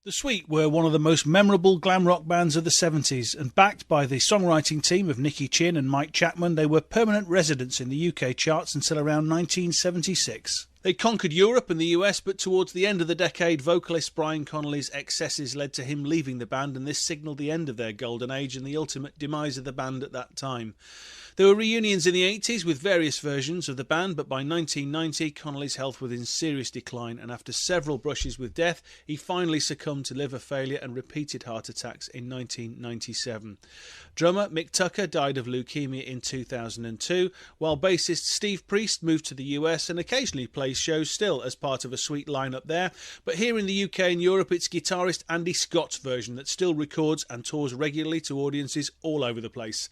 The Sweet were one of the most memorable glam rock bands of the 70s, and backed by the songwriting team of Chinn and Mike Chapman, they were permanent residents in the UK charts until around 1976. They conquered Europe and the US, but towards the end of the decade, vocalist Brian Connolly's excesses led to him leaving the band, and this signalled the end of their golden age and the ultimate demise of the band at that time. There were reunions in the 80s with various versions of the band, but by 1990 Connolly's health was in serious decline, and after several brushes with death he finally succumbed to liver failure and repeated heart attacks in 1997. Drummer Mick Tucker died of leukemia in 2002, while bassist Steve Priest moved to the US and occasionally plays shows still as part of a Sweet lineup there, but here in the UK and Europe it's guitarist Andy Scott's version that still records and tours regularly to audiences all over the place.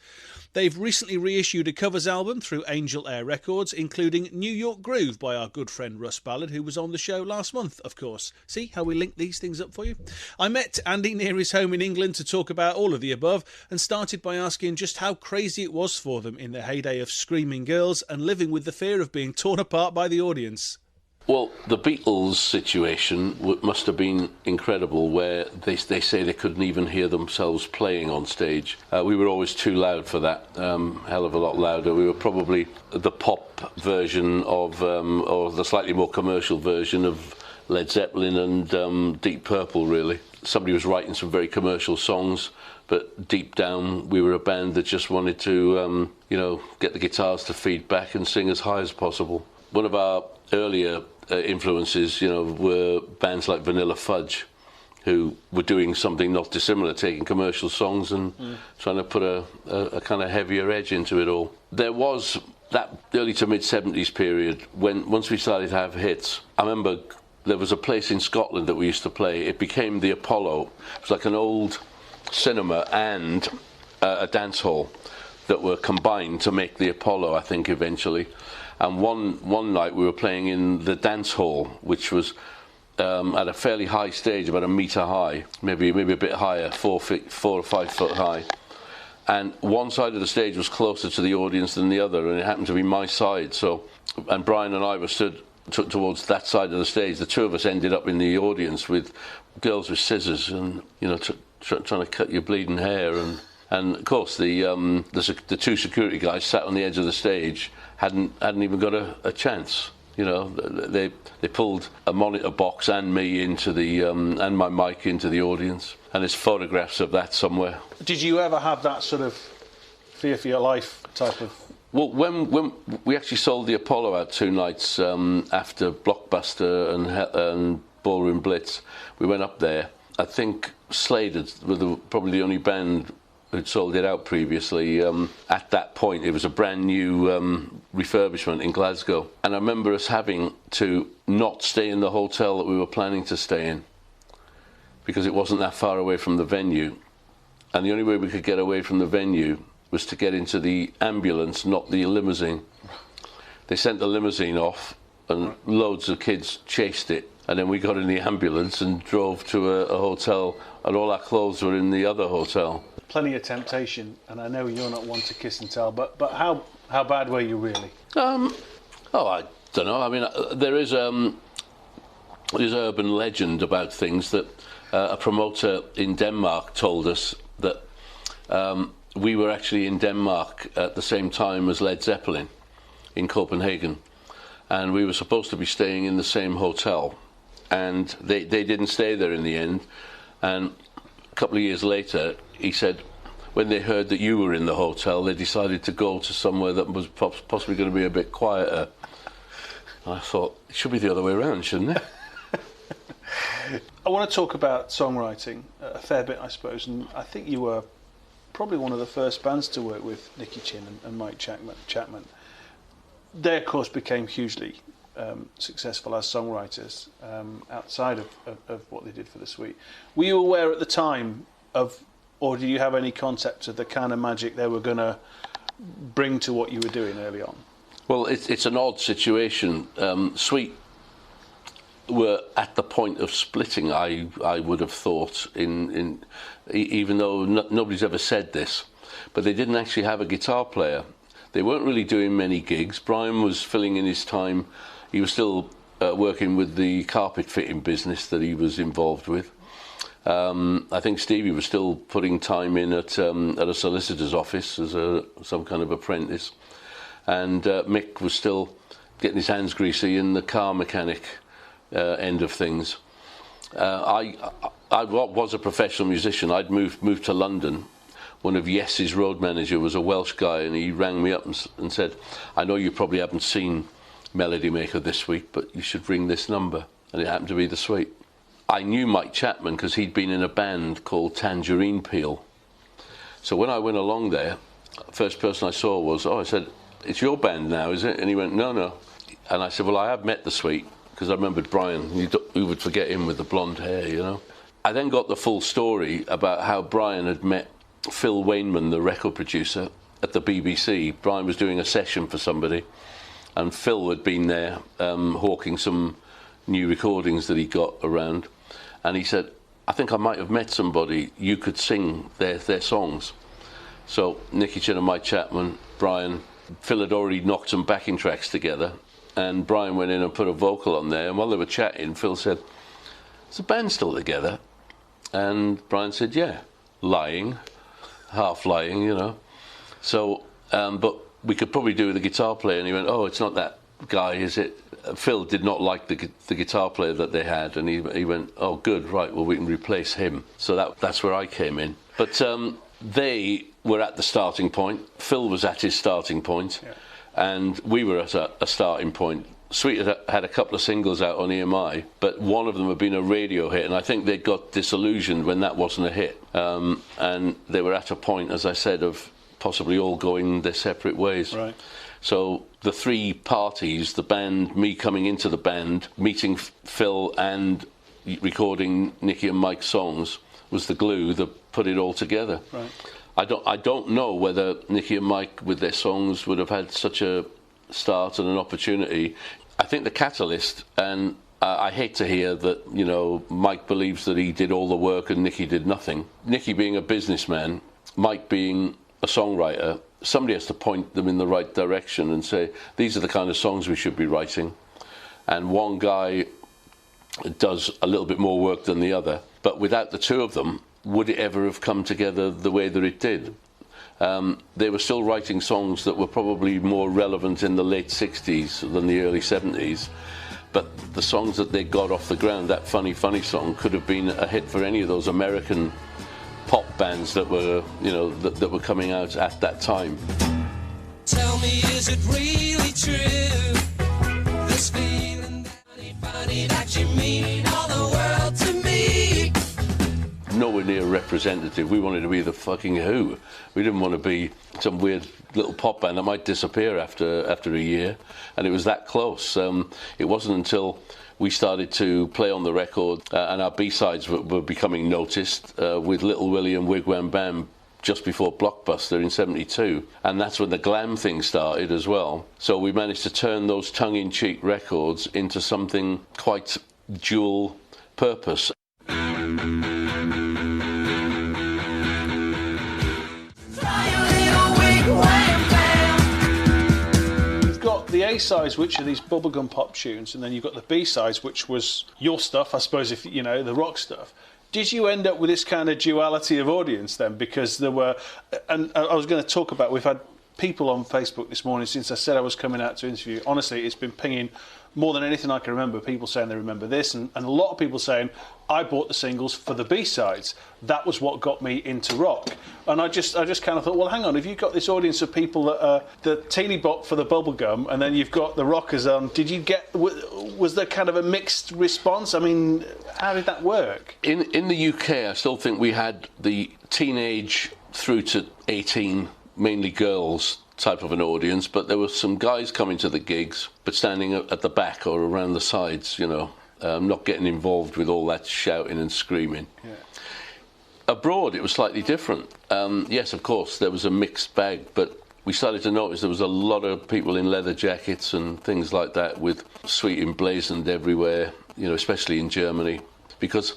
They've recently reissued a covers album through Angel Air Records, including New York Groove by our good friend Russ Ballard, who was on the show last month, of course. See how we link these things up for you? I met Andy near his home in England to talk about all of the above, and started by asking just how crazy it was for them in the heyday of screaming girls and living with the fear of being torn apart by the audience. Well, the Beatles situation must have been incredible, where they say they couldn't even hear themselves playing on stage. We were always too loud for that, hell of a lot louder. We were probably the pop version of, or the slightly more commercial version of Led Zeppelin and Deep Purple, really. Somebody was writing some very commercial songs, but deep down we were a band that just wanted to, get the guitars to feed back and sing as high as possible. One of our earlier influences, were bands like Vanilla Fudge, who were doing something not dissimilar, taking commercial songs and trying to put a kind of heavier edge into it all. There was that early to mid-70s period when, once we started to have hits, I remember there was a place in Scotland that we used to play. It became the Apollo. It was like an old cinema and a dance hall that were combined to make the Apollo, I think, eventually. And one night we were playing in the dance hall, which was at a fairly high stage, about a metre high, maybe a bit higher, 4 or 5 foot high. And one side of the stage was closer to the audience than the other, and it happened to be my side. And Brian and I were stood towards that side of the stage. The two of us ended up in the audience with girls with scissors and trying to cut your bleeding hair. And of course the two security guys sat on the edge of the stage hadn't even got a chance. They pulled a monitor box and me into the and my mic into the audience, and there's photographs of that somewhere. Did you ever have that sort of fear for your life type of? Well, when we actually sold the Apollo out 2 nights after Blockbuster and Ballroom Blitz, we went up there. I think Slade were probably the only band who'd sold it out previously. At that point, it was a brand new refurbishment in Glasgow. And I remember us having to not stay in the hotel that we were planning to stay in, because it wasn't that far away from the venue. And the only way we could get away from the venue was to get into the ambulance, not the limousine. They sent the limousine off, and loads of kids chased it. And then we got in the ambulance and drove to a hotel, and all our clothes were in the other hotel. Plenty of temptation, and I know you're not one to kiss and tell, but how bad were you really? I don't know. I mean, there is urban legend about things that a promoter in Denmark told us that we were actually in Denmark at the same time as Led Zeppelin in Copenhagen, and we were supposed to be staying in the same hotel, and they didn't stay there in the end. And a couple of years later, he said, when they heard that you were in the hotel, they decided to go to somewhere that was possibly going to be a bit quieter. And I thought, it should be the other way around, shouldn't it? I want to talk about songwriting a fair bit, I suppose, and I think you were probably one of the first bands to work with Chinn and Mike Chapman. They, of course, became hugely successful as songwriters outside of what they did for the Sweet. Were you aware at the time of, or do you have any concept of the kind of magic they were going to bring to what you were doing early on? Well, it's an odd situation. Sweet were at the point of splitting, I would have thought, even though nobody's ever said this, but they didn't actually have a guitar player. They weren't really doing many gigs. Brian was filling in his time. He was still working with the carpet fitting business that he was involved with. I think Stevie was still putting time in at a solicitor's office as some kind of apprentice, and Mick was still getting his hands greasy in the car mechanic end of things. I was a professional musician. I'd moved to London. One of Yes's road manager was a Welsh guy, and he rang me up and said, "I know you probably haven't seen Melody Maker this week, but you should ring this number." And it happened to be the Suite. I knew Mike Chapman because he'd been in a band called Tangerine Peel. So when I went along there, first person I saw was, I said, "It's your band now, is it?" And he went, "No." And I said, "Well, I have met the Suite," because I remembered Brian. Who would forget him with the blonde hair, you know? I then got the full story about how Brian had met Phil Wainman, the record producer, at the BBC. Brian was doing a session for somebody, and Phil had been there hawking some new recordings that he got around. And he said, "I think I might have met somebody, you could sing their songs." So Nicky Chinn and Mike Chapman, Brian, Phil had already knocked some backing tracks together, and Brian went in and put a vocal on there. And while they were chatting, Phil said, "Is the band still together?" And Brian said, "Yeah." Lying, half lying, you know. So, but we could probably do with a guitar player. And he went, "Oh, it's not that guy, is it?" Phil did not like the guitar player that they had, and he went, "Oh, good, right, well, we can replace him." So that's where I came in. But they were at the starting point. Phil was at his starting point, and we were at a starting point. Sweet had a couple of singles out on EMI, but one of them had been a radio hit, and I think they got disillusioned when that wasn't a hit. And they were at a point, as I said, of possibly all going their separate ways. Right. So the three parties, the band, me coming into the band, meeting Phil and recording Nicky and Mike's songs was the glue that put it all together. Right. I don't know whether Nicky and Mike with their songs would have had such a start and an opportunity. I think the catalyst, and I hate to hear that, you know, Mike believes that he did all the work and Nicky did nothing. Nicky being a businessman, Mike being a songwriter, somebody has to point them in the right direction and say, these are the kind of songs we should be writing. And one guy does a little bit more work than the other. But without the two of them, would it ever have come together the way that it did? They were still writing songs that were probably more relevant in the late 60s than the early 70s. But the songs that they got off the ground, that Funny Funny song, could have been a hit for any of those American pop bands that were, you know, that were coming out at that time. Tell me, is it really true? This feeling, funny that you mean all the world to me. Nowhere near representative. We wanted to be the fucking Who. We didn't want to be some weird little pop band that might disappear after a year, and it was that close. It wasn't until we started to play on the record and our B-sides were becoming noticed with Little Willie and Wigwam Bam just before Blockbuster in '72, and that's when the glam thing started as well. So we managed to turn those tongue-in-cheek records into something quite dual purpose. The A-sides, which are these bubblegum pop tunes, and then you've got the B-sides, which was your stuff, I suppose, if you know, the rock stuff. Did you end up with this kind of duality of audience then? Because there were, and I was going to talk about, we've had people on Facebook this morning since I said I was coming out to interview. Honestly, it's been pinging more than anything I can remember. People saying they remember this, and a lot of people saying, I bought the singles for the B-sides. That was what got me into rock. And I just kind of thought, well, hang on, if you've got this audience of people that are the teeny bop for the bubblegum, and then you've got the rockers on, did you get, was there kind of a mixed response? I mean, how did that work? In the UK, I still think we had the teenage through to 18, mainly girls type of an audience, but there were some guys coming to the gigs, but standing at the back or around the sides, you know, not getting involved with all that shouting and screaming. Yeah. Abroad, it was slightly different. Yes, of course, there was a mixed bag, but we started to notice there was a lot of people in leather jackets and things like that with Sweet emblazoned everywhere, you know, especially in Germany, because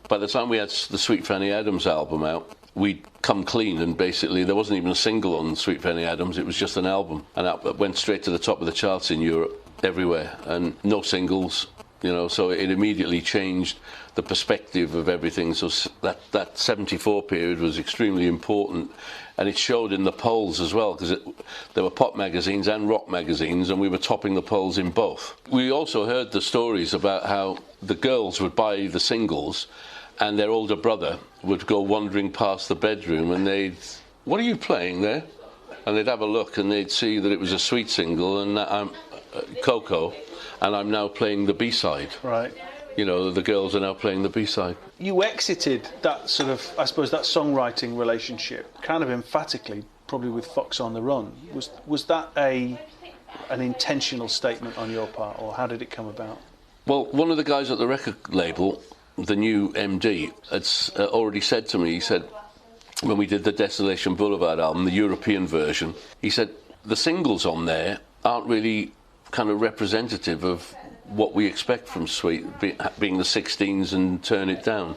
by the time we had the Sweet Fanny Adams album out, we'd come clean, and basically there wasn't even a single on Sweet Fanny Adams, it was just an album, and that went straight to the top of the charts in Europe, everywhere, and no singles, you know, so it immediately changed the perspective of everything. So that 74 period was extremely important, and it showed in the polls as well, because there were pop magazines and rock magazines, and we were topping the polls in both. We also heard the stories about how the girls would buy the singles, and their older brother would go wandering past the bedroom, and they'd, "What are you playing there?" And they'd have a look, and they'd see that it was a Sweet single, and I'm Coco, and I'm now playing the B-side. Right. You know, the girls are now playing the B-side. You exited that sort of, I suppose, that songwriting relationship kind of emphatically, probably with Fox on the Run. Was that an intentional statement on your part, or how did it come about? Well, one of the guys at the record label, the new MD, had already said to me, he said, when we did the Desolation Boulevard album, the European version, he said, the singles on there aren't really kind of representative of what we expect from Sweet, being the 16s and Turn It Down.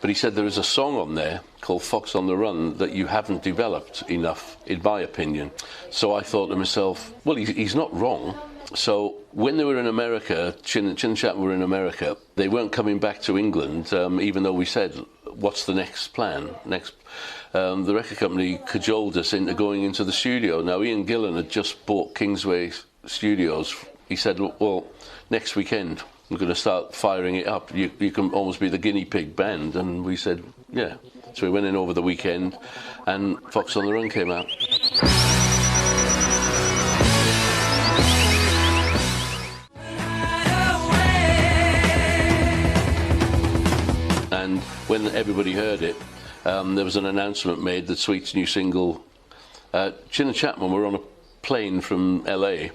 But he said there is a song on there called Fox on the Run that you haven't developed enough, in my opinion. So I thought to myself, well, he's not wrong. So when they were in America, Chinn Chapman were in America, they weren't coming back to England, even though we said, what's the next plan? The record company cajoled us into going into the studio. Now, Ian Gillan had just bought Kingsway Studios. He said, well, next weekend we're going to start firing it up. You can almost be the guinea pig band. And we said, yeah. So we went in over the weekend, and Fox on the Run came out. And when everybody heard it, there was an announcement made that Sweet's new single, Chinn Chapman were on a plane from LA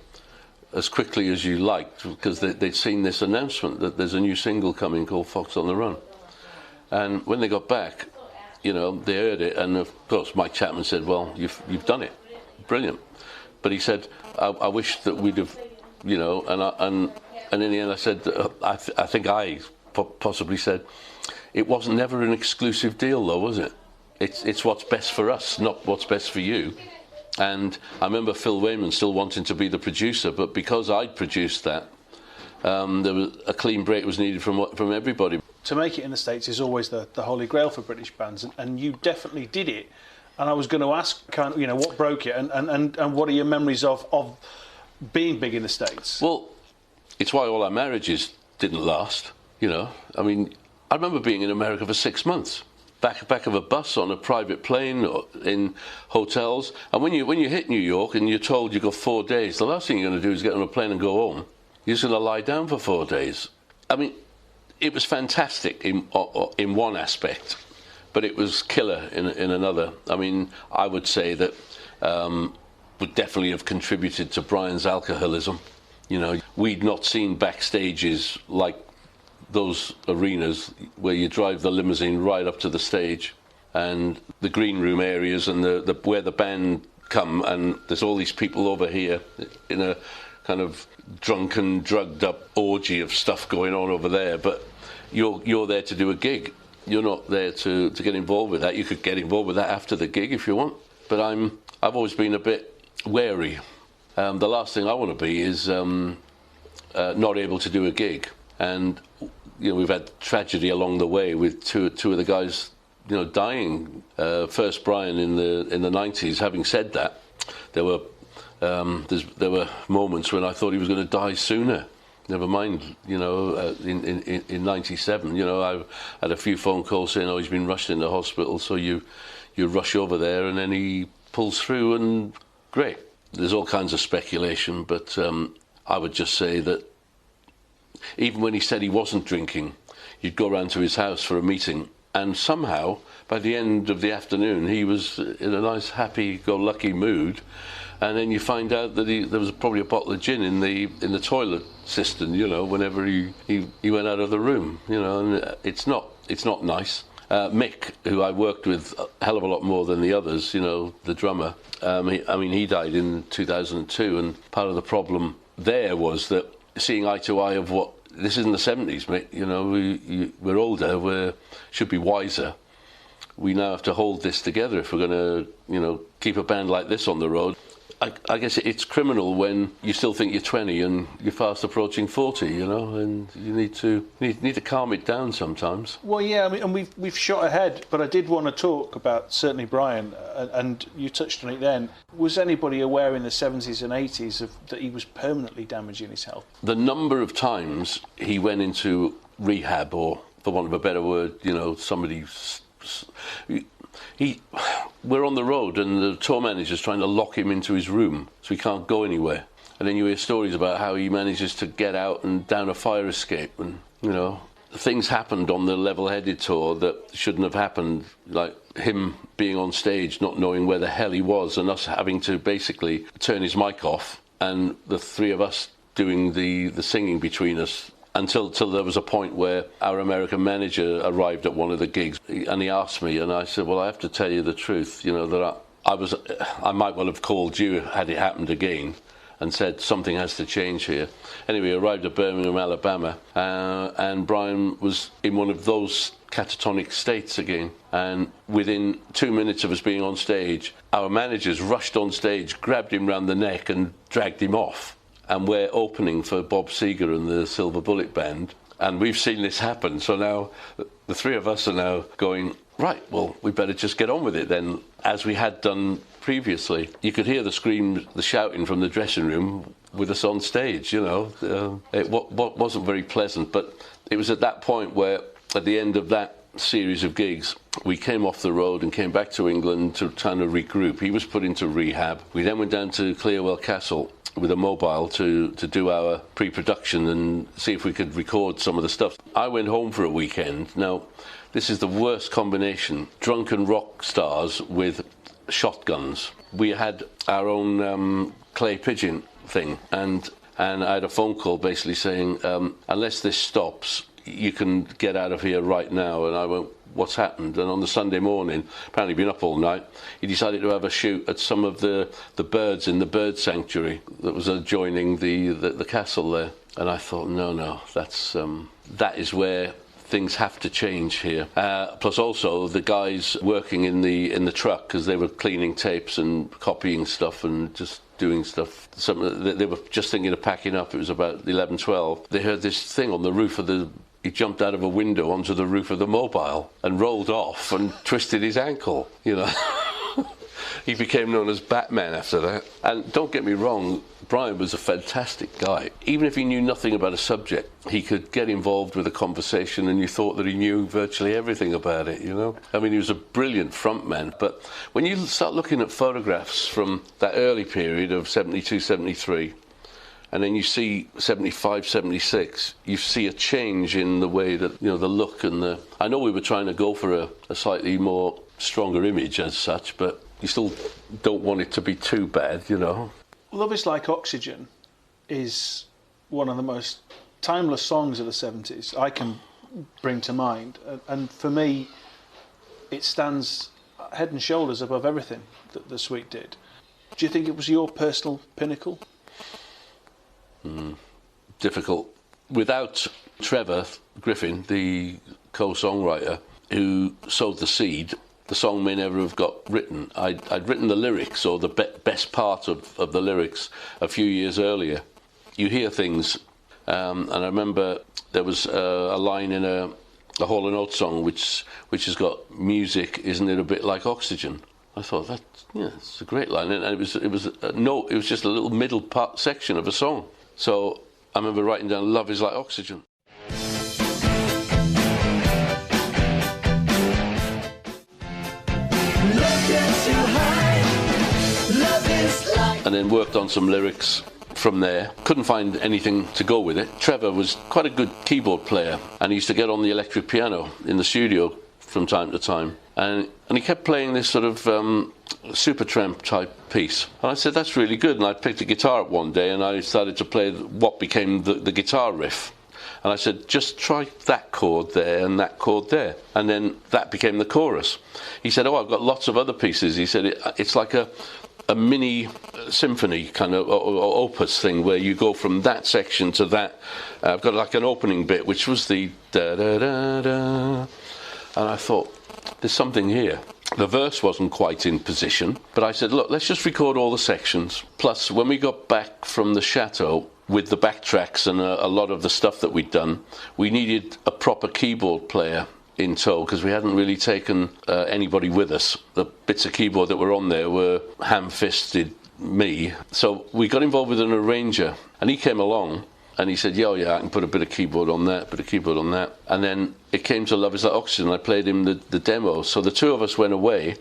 as quickly as you liked, because they'd seen this announcement that there's a new single coming called Fox on the Run. And when they got back, you know, they heard it, and of course Mike Chapman said, well, you've done it, brilliant. But he said, I wish that we'd have, you know, and in the end I said, I think I possibly said, it wasn't never an exclusive deal though, was it? It's what's best for us, not what's best for you. And I remember Phil Wayman still wanting to be the producer, but because I'd produced that, there was a clean break was needed from everybody. To make it in the States is always the holy grail for British bands, and you definitely did it. And I was going to ask, kind of, you know, what broke it, and what are your memories of being big in the States? Well, it's why all our marriages didn't last, you know. I mean, I remember being in America for 6 months. Back of a bus, on a private plane, or in hotels. And when you hit New York and you're told you've got 4 days, the last thing you're going to do is get on a plane and go home. You're just going to lie down for 4 days. I mean, it was fantastic in one aspect, but it was killer in another. I mean, I would say that would definitely have contributed to Brian's alcoholism. You know, we'd not seen backstages like those arenas where you drive the limousine right up to the stage, and the green room areas, and the where the band come, and there's all these people over here in a kind of drunken, drugged up orgy of stuff going on over there, but you're there to do a gig. You're not there to get involved with that. You could get involved with that after the gig if you want, but I've always been a bit wary. The last thing I want to be is not able to do a gig. And you know, we've had tragedy along the way with two of the guys, you know, dying. First Brian in the 90s. Having said that, there were moments when I thought he was going to die sooner. Never mind, you know, in 97, you know, I had a few phone calls saying, oh, he's been rushed into hospital, so you rush over there, and then he pulls through, and great. There's all kinds of speculation, but I would just say that even when he said he wasn't drinking, you'd go round to his house for a meeting, and somehow, by the end of the afternoon, he was in a nice, happy-go-lucky mood, and then you find out that there was probably a bottle of gin in the toilet cistern, you know, whenever he went out of the room, you know, and it's not nice. Mick, who I worked with a hell of a lot more than the others, you know, the drummer, he died in 2002, and part of the problem there was that seeing eye to eye of what, this is in the 70s, mate, you know, we're older, we should be wiser. We now have to hold this together if we're going to, you know, keep a band like this on the road. I guess it's criminal when you still think you're 20 and you're fast approaching 40, you know, and you need to calm it down sometimes. Well, yeah, I mean, and we've shot ahead, but I did want to talk about certainly Brian, and you touched on it then. Was anybody aware in the 70s and 80s that he was permanently damaging his health? The number of times he went into rehab, or for want of a better word, you know, we're on the road and the tour manager's trying to lock him into his room so he can't go anywhere. And then you hear stories about how he manages to get out and down a fire escape, and, you know, things happened on the Level-Headed tour that shouldn't have happened, like him being on stage not knowing where the hell he was and us having to basically turn his mic off and the three of us doing the singing between us. Until there was a point where our American manager arrived at one of the gigs and he asked me, and I said, well, I have to tell you the truth, you know, that I might well have called you had it happened again and said something has to change here. Anyway, I arrived at Birmingham, Alabama, and Brian was in one of those catatonic states again. And within 2 minutes of us being on stage, our managers rushed on stage, grabbed him round the neck and dragged him off. And we're opening for Bob Seger and the Silver Bullet Band, and we've seen this happen. So now the three of us are now going, right, well, we better just get on with it then, as we had done previously. You could hear the screams, the shouting from the dressing room with us on stage, you know. It wasn't very pleasant, but it was at that point where, at the end of that series of gigs, we came off the road and came back to England to try to regroup. He was put into rehab. We then went down to Clearwell Castle with a mobile to do our pre-production and see if we could record some of the stuff. I went home for a weekend. Now, this is the worst combination. Drunken rock stars with shotguns. We had our own clay pigeon thing, and I had a phone call basically saying, unless this stops, you can get out of here right now. And I went, what's happened? And on the Sunday morning, apparently been up all night, he decided to have a shoot at some of the birds in the bird sanctuary that was adjoining the castle there. And I thought, no, that is where things have to change here. Plus also the guys working in the truck, because they were cleaning tapes and copying stuff and just doing stuff. They were just thinking of packing up. It was about 11, 12. They heard this thing on the roof of he jumped out of a window onto the roof of the mobile and rolled off and twisted his ankle, you know. He became known as Batman after that. And don't get me wrong, Brian was a fantastic guy. Even if he knew nothing about a subject, he could get involved with a conversation and you thought that he knew virtually everything about it, you know. I mean, he was a brilliant frontman. But when you start looking at photographs from that early period of 72, 73, and then you see 75, 76, you see a change in the way that, you know, the look and the... I know we were trying to go for a slightly more stronger image as such, but you still don't want it to be too bad, you know. Love Is Like Oxygen is one of the most timeless songs of the 70s I can bring to mind. And for me, it stands head and shoulders above everything that The Sweet did. Do you think it was your personal pinnacle? Difficult. Without Trevor Griffin, the co-songwriter who sowed the seed, the song may never have got written. I'd written the lyrics, or the best part of the lyrics, a few years earlier. You hear things, and I remember there was a line in a Hall & Oates song which has got music, isn't it a bit like oxygen? I thought it's a great line, and it was just a little middle part section of a song. So I remember writing down, love is like oxygen. And then worked on some lyrics from there. Couldn't find anything to go with it. Trevor was quite a good keyboard player, and he used to get on the electric piano in the studio from time to time. And he kept playing this sort of Supertramp type piece. And I said, that's really good. And I picked a guitar up one day and I started to play what became the guitar riff. And I said, just try that chord there and that chord there. And then that became the chorus. He said, oh, I've got lots of other pieces. He said, it's like a mini symphony kind of or opus thing where you go from that section to that. I've got like an opening bit, which was the da-da-da-da. And I thought, there's something here. The verse wasn't quite in position, but I said, look, let's just record all the sections. Plus, when we got back from the chateau with the backtracks and a lot of the stuff that we'd done, we needed a proper keyboard player in tow because we hadn't really taken anybody with us. The bits of keyboard that were on there were ham-fisted me. So we got involved with an arranger, and he came along and he said, yeah, I can put a bit of keyboard on that, bit of keyboard on that. And then it came to Love Is Like Oxygen, and I played him the demo. So the two of us went away,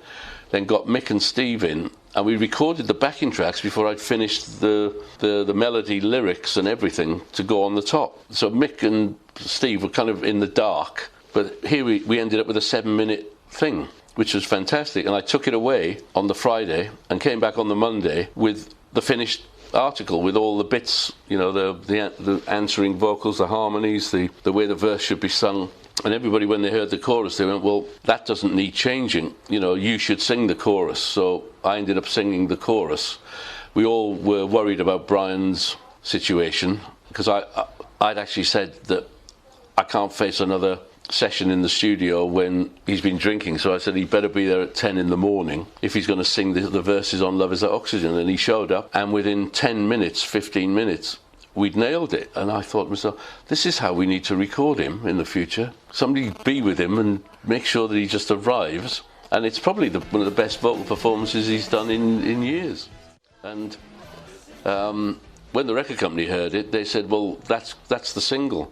then got Mick and Steve in, and we recorded the backing tracks before I'd finished the melody, lyrics and everything to go on the top. So Mick and Steve were kind of in the dark, but here we ended up with a 7-minute thing, which was fantastic. And I took it away on the Friday and came back on the Monday with the finished article with all the bits, you know, the answering vocals, the harmonies, the way the verse should be sung. And everybody, when they heard the chorus, they went, well, that doesn't need changing. You know, you should sing the chorus. So I ended up singing the chorus. We all were worried about Brian's situation because I'd actually said that I can't face another session in the studio when he's been drinking, so I said he better be there at 10 in the morning if he's going to sing the verses on Love Is Like Oxygen. And he showed up, and within 10 minutes, 15 minutes, we'd nailed it. And I thought to myself, this is how we need to record him in the future. Somebody be with him and make sure that he just arrives. And it's probably one of the best vocal performances he's done in years. And when the record company heard it, they said, well, that's the single.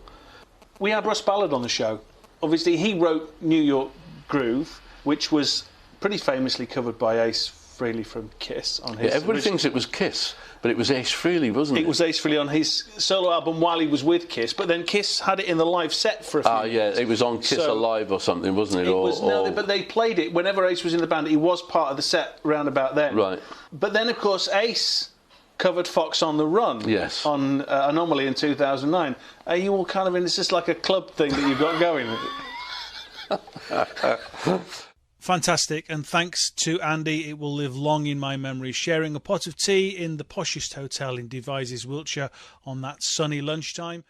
We had Russ Ballard on the show. Obviously, he wrote New York Groove, which was pretty famously covered by Ace Frehley from Kiss on his... Yeah, everybody thinks it was Kiss, but it was Ace Frehley, wasn't it? It was Ace Frehley on his solo album while he was with Kiss, but then Kiss had it in the live set for a few years. It was on Kiss Alive or something, wasn't it? But they played it whenever Ace was in the band. He was part of the set round about then. Right. But then, of course, Ace covered Fox on the Run, yes, on Anomaly in 2009. Are you all kind of in, it's just like a club thing that you've got going? Fantastic, and thanks to Andy. It will live long in my memory, sharing a pot of tea in the poshest hotel in Devizes, Wiltshire on that sunny lunchtime.